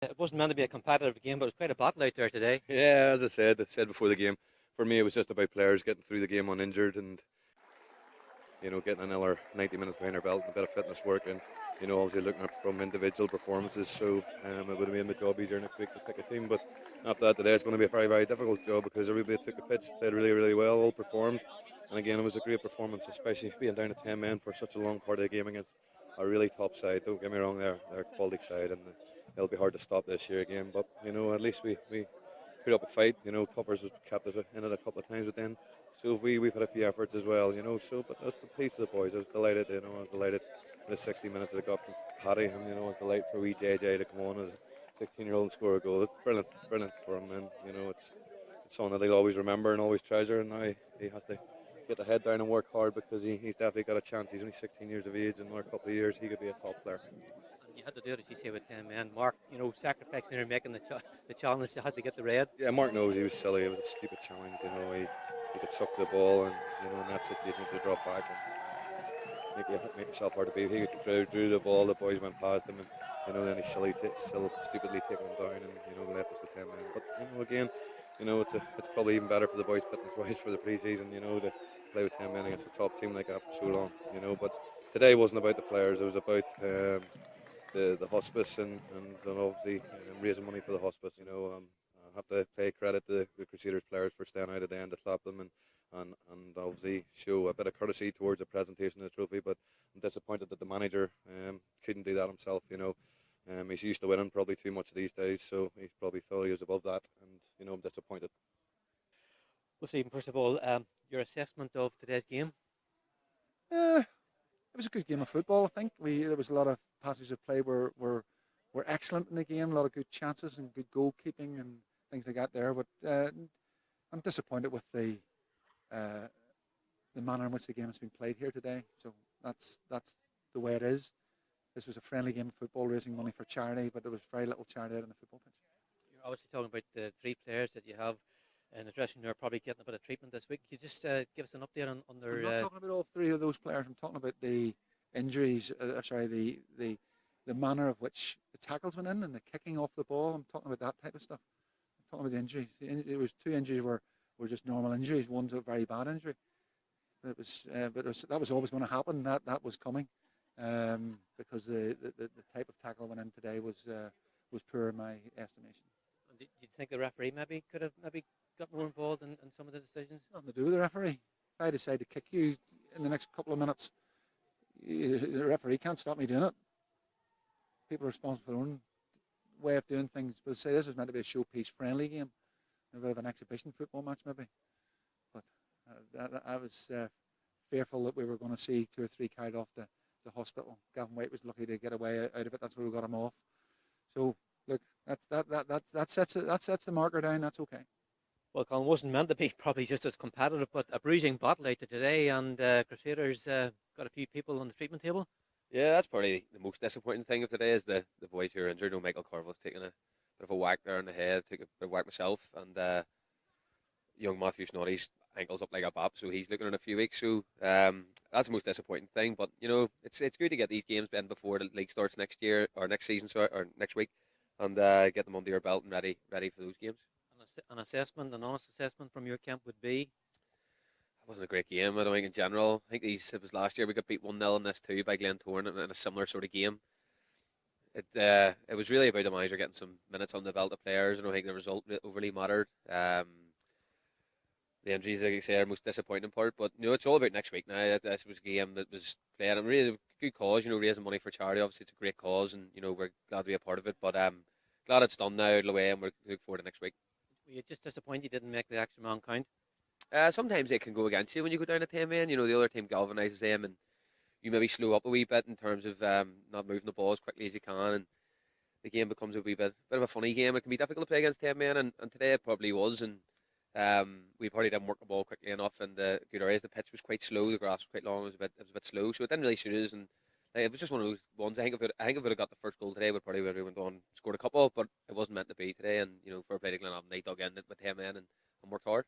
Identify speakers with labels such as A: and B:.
A: It wasn't meant to be a competitive game, but it was quite a battle out there today.
B: Yeah, as I said before the game, for me it was just about players getting through the game uninjured and getting another 90 minutes behind our belt and a bit of fitness work and obviously looking at from individual performances. So it would have made my job easier next week to pick a team. But after that today, it's going to be a very very difficult job because everybody took the pitch, played really really well, all performed, and again it was a great performance, especially being down to 10 men for such a long part of the game against a really top side. Don't get me wrong, they're a quality side and it'll be hard to stop this year again. But at least we put up a fight. Tuppers has kept us in it a couple of times, but then so have we've had a few efforts as well. So but I was pleased for the boys. I was delighted. I was delighted with the 60 minutes that I got from Paddy, and I was delighted for wee JJ to come on as a 16-year-old and score a goal. It's brilliant, brilliant for him, and it's something that he'll always remember and always treasure. And now he has to get the head down and work hard because he's definitely got a chance. He's only 16 years of age, and in another couple of years he could be a top player.
A: And you had to do it, as you say, with 10 men. Mark, sacrificing and making the challenge, you had to get the red.
B: Yeah, Mark knows he was silly. It was a stupid challenge. He could suck the ball, and in that situation he could drop back and make himself hard to beat. He drew the ball. The boys went past him, and then he still stupidly taking him down, and left us with 10 men. But again, it's probably even better for the boys fitness wise for the preseason. To play with 10 men against a top team like that for so long. But today wasn't about the players. It was about the hospice and obviously raising money for the hospice. I have to pay credit to the Crusaders players for staying out at the end to clap them and obviously show a bit of courtesy towards the presentation of the trophy. But I'm disappointed that the manager couldn't do that himself. He's used to winning probably too much these days, so he probably thought he was above that, and I'm disappointed.
A: Well, Stephen, first of all, your assessment of today's game.
C: It was a good game of football. I think there was a lot of passages of play were excellent in the game. A lot of good chances and good goalkeeping and things like that there. But I'm disappointed with the manner in which the game has been played here today. So that's the way it is. This was a friendly game of football, raising money for charity, but there was very little charity out on the football pitch.
A: You're obviously talking about the three players that you have in the dressing room are probably getting a bit of treatment this week. Could you just give us an update on their...
C: I'm not talking about all three of those players. I'm talking about the injuries, the manner of which the tackles went in and the kicking off the ball. I'm talking about that type of stuff. I'm talking about the injuries. It was two injuries were just normal injuries. One's a very bad injury. That was always going to happen. That was coming because the type of tackle went in today was poor in my estimation.
A: Do you think the referee could have got more involved in some of the decisions?
C: Nothing to do with the referee. If I decide to kick you in the next couple of minutes, the referee can't stop me doing it. People are responsible for their own way of doing things. But say this is meant to be a showpiece friendly game, a bit of an exhibition football match maybe. But I was fearful that we were going to see two or three carried off to hospital. Gavin White was lucky to get away out of it. That's where we got him off. So look, that sets the marker down. That's okay.
A: Well, Colin, wasn't meant to be probably just as competitive, but a bruising battle out there today, and Crusaders got a few people on the treatment table.
D: Yeah, that's probably the most disappointing thing of today is the boys who are injured. Michael Carville's taken a bit of a whack there in the head, took a bit of a whack myself, and young Matthew Snoddy's ankle's up like a bop, so he's looking in a few weeks. So that's the most disappointing thing. But it's good to get these games in before the league starts next year or next season, or next week, and get them under your belt and ready for those games.
A: An honest assessment from your camp would be?
D: It wasn't a great game, I don't think, in general. I think it was last year we got beat 1-0 in this too by Glentoran in a similar sort of game. It was really about the manager getting some minutes on the belt of players. I don't think the result overly mattered. The injuries, like I say, are the most disappointing part. But it's all about next week now. This was a game that was played and really a good cause. Raising money for charity. Obviously, it's a great cause, and we're glad to be a part of it. But glad it's done now, out of the way, and we're looking forward to next week.
A: Were you just disappointed you didn't make the extra man count?
D: Sometimes it can go against you when you go down to 10 men. The other team galvanises them, and you maybe slow up a wee bit in terms of not moving the ball as quickly as you can, and the game becomes a wee bit of a funny game. It can be difficult to play against 10 men, and today it probably was. And we probably didn't work the ball quickly enough, and the good areas. The pitch was quite slow, the grass was quite long. It was a bit slow, so it didn't really suit us. And it was just one of those ones. I think if it would have got the first goal today, we probably would have went on and scored a couple, but it wasn't meant to be today. And fair play to Glenavon, they dug in with 10 men and worked hard.